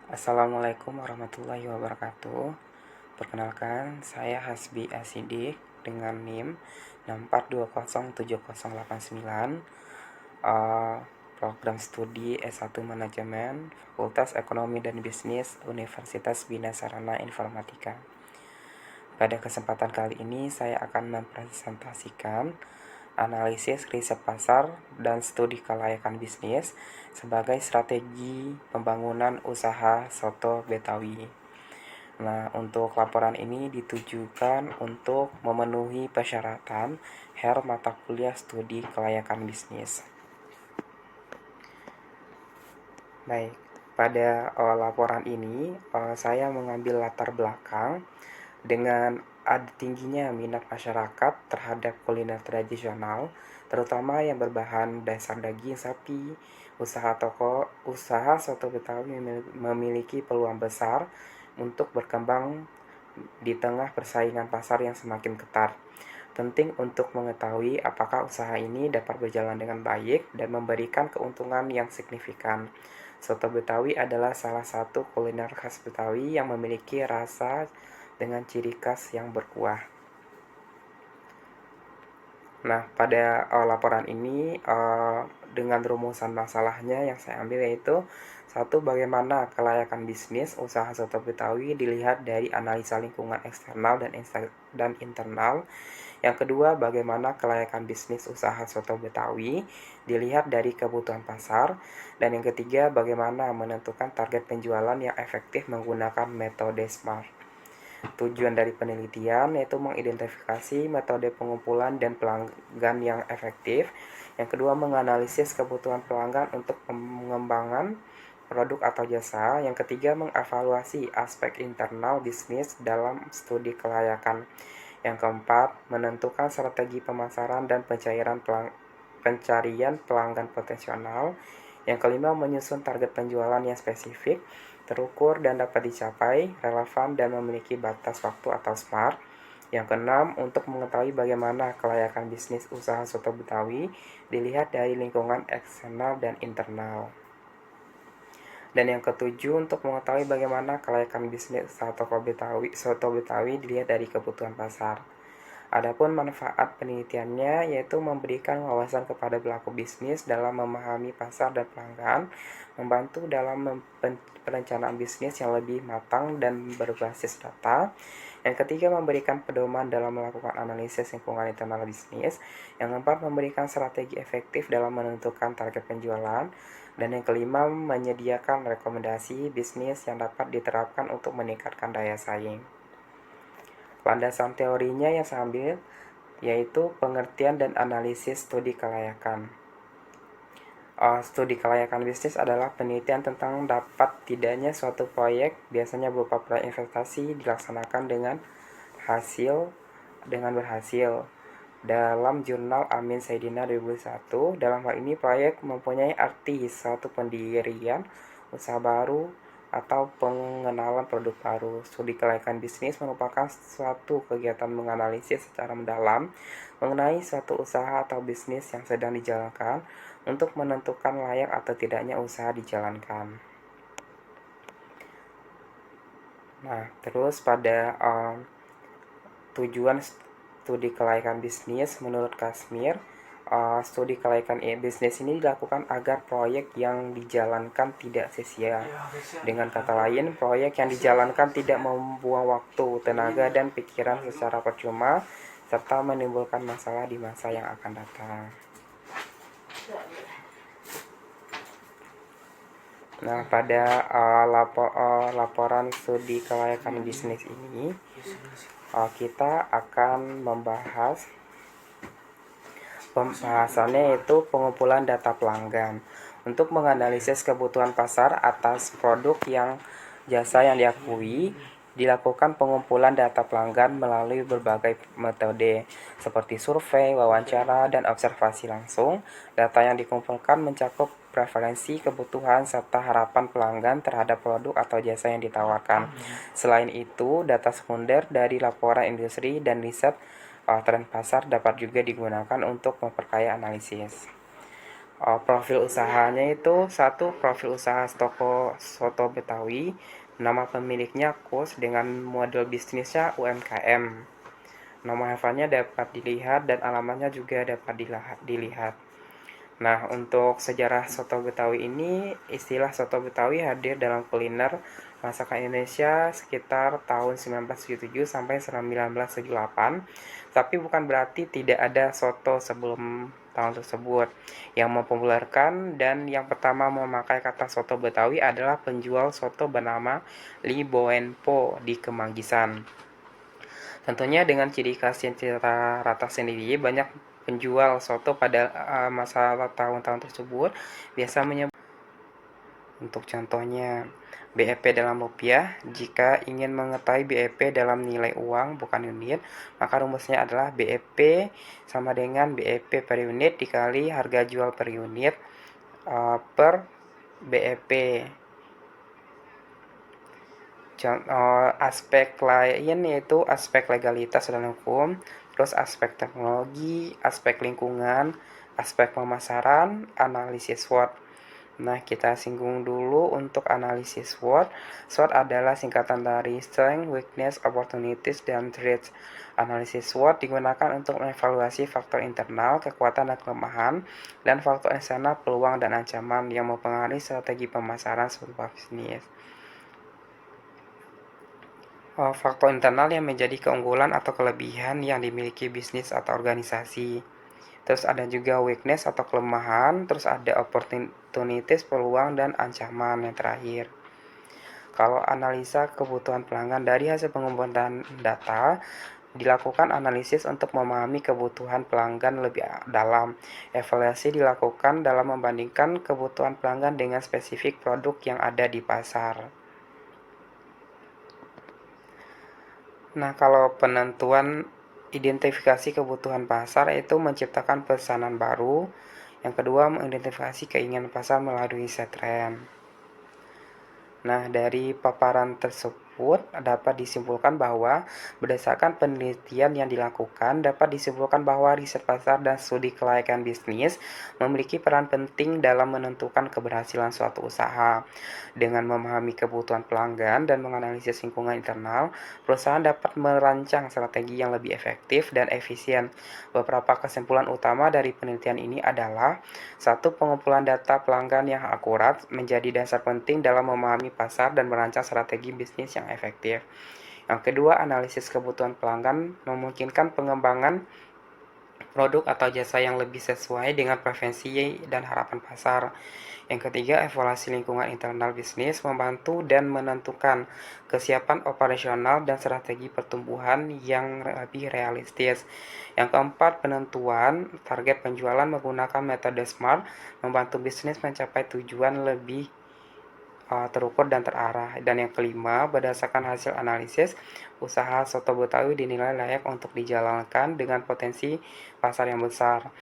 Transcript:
Assalamualaikum warahmatullahi wabarakatuh. Perkenalkan, saya Hasbi Asidik dengan NIM 6420789, program studi S1 Manajemen, Fakultas Ekonomi dan Bisnis, Universitas Bina Sarana Informatika. Pada kesempatan kali ini saya akan mempresentasikan analisis riset pasar dan studi kelayakan bisnis sebagai strategi pembangunan usaha soto Betawi. Nah, untuk laporan ini ditujukan untuk memenuhi persyaratan HER mata kuliah studi kelayakan bisnis. Baik, pada laporan ini saya mengambil latar belakang dengan tingginya minat masyarakat terhadap kuliner tradisional, terutama yang berbahan dasar daging sapi. Usaha soto Betawi memiliki peluang besar untuk berkembang di tengah persaingan pasar yang semakin ketat. Penting untuk mengetahui apakah usaha ini dapat berjalan dengan baik dan memberikan keuntungan yang signifikan. Soto Betawi adalah salah satu kuliner khas Betawi yang memiliki rasa dengan ciri khas yang berkuah. Nah, pada laporan ini dengan rumusan masalahnya yang saya ambil yaitu: satu, bagaimana kelayakan bisnis usaha soto Betawi dilihat dari analisa lingkungan eksternal dan internal. Yang kedua, bagaimana kelayakan bisnis usaha soto Betawi dilihat dari kebutuhan pasar. Dan yang ketiga, bagaimana menentukan target penjualan yang efektif menggunakan metode SMART. Tujuan dari penelitian yaitu mengidentifikasi metode pengumpulan dan pelanggan yang efektif. Yang kedua, menganalisis kebutuhan pelanggan untuk pengembangan produk atau jasa. Yang ketiga, mengevaluasi aspek internal bisnis dalam studi kelayakan. Yang keempat, menentukan strategi pemasaran dan pencarian pelanggan potensial. Yang kelima, menyusun target penjualan yang spesifik, terukur dan dapat dicapai, relevan dan memiliki batas waktu atau SMART. Yang keenam, untuk mengetahui bagaimana kelayakan bisnis usaha soto Betawi dilihat dari lingkungan eksternal dan internal. Dan yang ketujuh, untuk mengetahui bagaimana kelayakan bisnis usaha soto Betawi dilihat dari kebutuhan pasar. Adapun manfaat penelitiannya yaitu memberikan wawasan kepada pelaku bisnis dalam memahami pasar dan pelanggan, membantu dalam perencanaan bisnis yang lebih matang dan berbasis data. Yang ketiga, memberikan pedoman dalam melakukan analisis lingkungan internal bisnis. Yang keempat, memberikan strategi efektif dalam menentukan target penjualan. Dan yang kelima, menyediakan rekomendasi bisnis yang dapat diterapkan untuk meningkatkan daya saing. Landasan teorinya yang saya ambil yaitu pengertian dan analisis studi kelayakan. Studi kelayakan bisnis adalah penelitian tentang dapat tidaknya suatu proyek, biasanya berupa proyek investasi, dilaksanakan dengan berhasil dalam jurnal Amin Saidina 2001. Dalam hal ini, proyek mempunyai arti suatu pendirian usaha baru atau pengenalan produk baru. Studi kelayakan bisnis merupakan suatu kegiatan menganalisis secara mendalam mengenai suatu usaha atau bisnis yang sedang dijalankan untuk menentukan layak atau tidaknya usaha dijalankan. Nah, terus pada tujuan studi kelayakan bisnis menurut Kasmir, studi kelayakan bisnis ini dilakukan agar proyek yang dijalankan tidak sia-sia. Dengan kata lain, proyek yang dijalankan tidak membuang waktu, tenaga, dan pikiran secara percuma, serta menimbulkan masalah di masa yang akan datang. Nah, pada laporan studi kelayakan bisnis ini, kita akan membahas pembahasannya yaitu pengumpulan data pelanggan untuk menganalisis kebutuhan pasar atas produk yang jasa yang diakui. Dilakukan pengumpulan data pelanggan melalui berbagai metode seperti survei, wawancara, dan observasi langsung. Data yang dikumpulkan mencakup preferensi, kebutuhan, serta harapan pelanggan terhadap produk atau jasa yang ditawarkan. Selain itu, data sekunder dari laporan industri dan riset tren pasar dapat juga digunakan untuk memperkaya analisis. Profil usahanya itu satu, profil usaha toko soto Betawi, nama pemiliknya Kus dengan model bisnisnya UMKM. Nomor handphonenya dapat dilihat dan alamatnya juga dapat dilihat. Nah, untuk sejarah soto Betawi ini, istilah soto Betawi hadir dalam kuliner masakan Indonesia sekitar tahun 1977 sampai 1978. Tapi bukan berarti tidak ada soto sebelum tahun tersebut. Yang mempopulerkan dan yang pertama memakai kata soto Betawi adalah penjual soto bernama Li Boenpo di Kemanggisan. Tentunya dengan ciri khas yang cita rata sendiri, banyak penjual soto pada masa tahun-tahun tersebut biasa menyebut, untuk contohnya, BEP dalam rupiah. Jika ingin mengetahui BEP dalam nilai uang bukan unit, maka rumusnya adalah BEP sama dengan BEP per unit dikali harga jual per unit per BEP. Aspek lain yaitu aspek legalitas dan hukum, terus aspek teknologi, aspek lingkungan, aspek pemasaran, analisis SWOT. Nah, kita singgung dulu untuk analisis SWOT. SWOT adalah singkatan dari Strength, Weakness, Opportunities, dan Threats. Analisis SWOT digunakan untuk mengevaluasi faktor internal, kekuatan dan kelemahan, dan faktor eksternal, peluang dan ancaman yang mempengaruhi strategi pemasaran sebuah bisnis. Faktor internal yang menjadi keunggulan atau kelebihan yang dimiliki bisnis atau organisasi. Terus ada juga weakness atau kelemahan, terus ada opportunities, peluang, dan ancaman yang terakhir. Kalau analisa kebutuhan pelanggan dari hasil pengumpulan data, dilakukan analisis untuk memahami kebutuhan pelanggan lebih dalam. Evaluasi dilakukan dalam membandingkan kebutuhan pelanggan dengan spesifik produk yang ada di pasar. Nah, kalau penentuan identifikasi kebutuhan pasar itu menciptakan pesanan baru. Yang kedua, mengidentifikasi keinginan pasar melalui set trend. Nah, dari paparan tersebut dapat disimpulkan bahwa berdasarkan penelitian yang dilakukan, dapat disimpulkan bahwa riset pasar dan studi kelayakan bisnis memiliki peran penting dalam menentukan keberhasilan suatu usaha. Dengan memahami kebutuhan pelanggan dan menganalisis lingkungan internal, perusahaan dapat merancang strategi yang lebih efektif dan efisien. Beberapa kesimpulan utama dari penelitian ini adalah: satu, pengumpulan data pelanggan yang akurat menjadi dasar penting dalam memahami pasar dan merancang strategi bisnis yang efektif. Yang kedua, analisis kebutuhan pelanggan memungkinkan pengembangan produk atau jasa yang lebih sesuai dengan preferensi dan harapan pasar. Yang ketiga, evaluasi lingkungan internal bisnis membantu dan menentukan kesiapan operasional dan strategi pertumbuhan yang lebih realistis. Yang keempat, penentuan target penjualan menggunakan metode SMART membantu bisnis mencapai tujuan lebih terukur dan terarah. Dan yang kelima, berdasarkan hasil analisis, usaha soto Betawi dinilai layak untuk dijalankan dengan potensi pasar yang besar.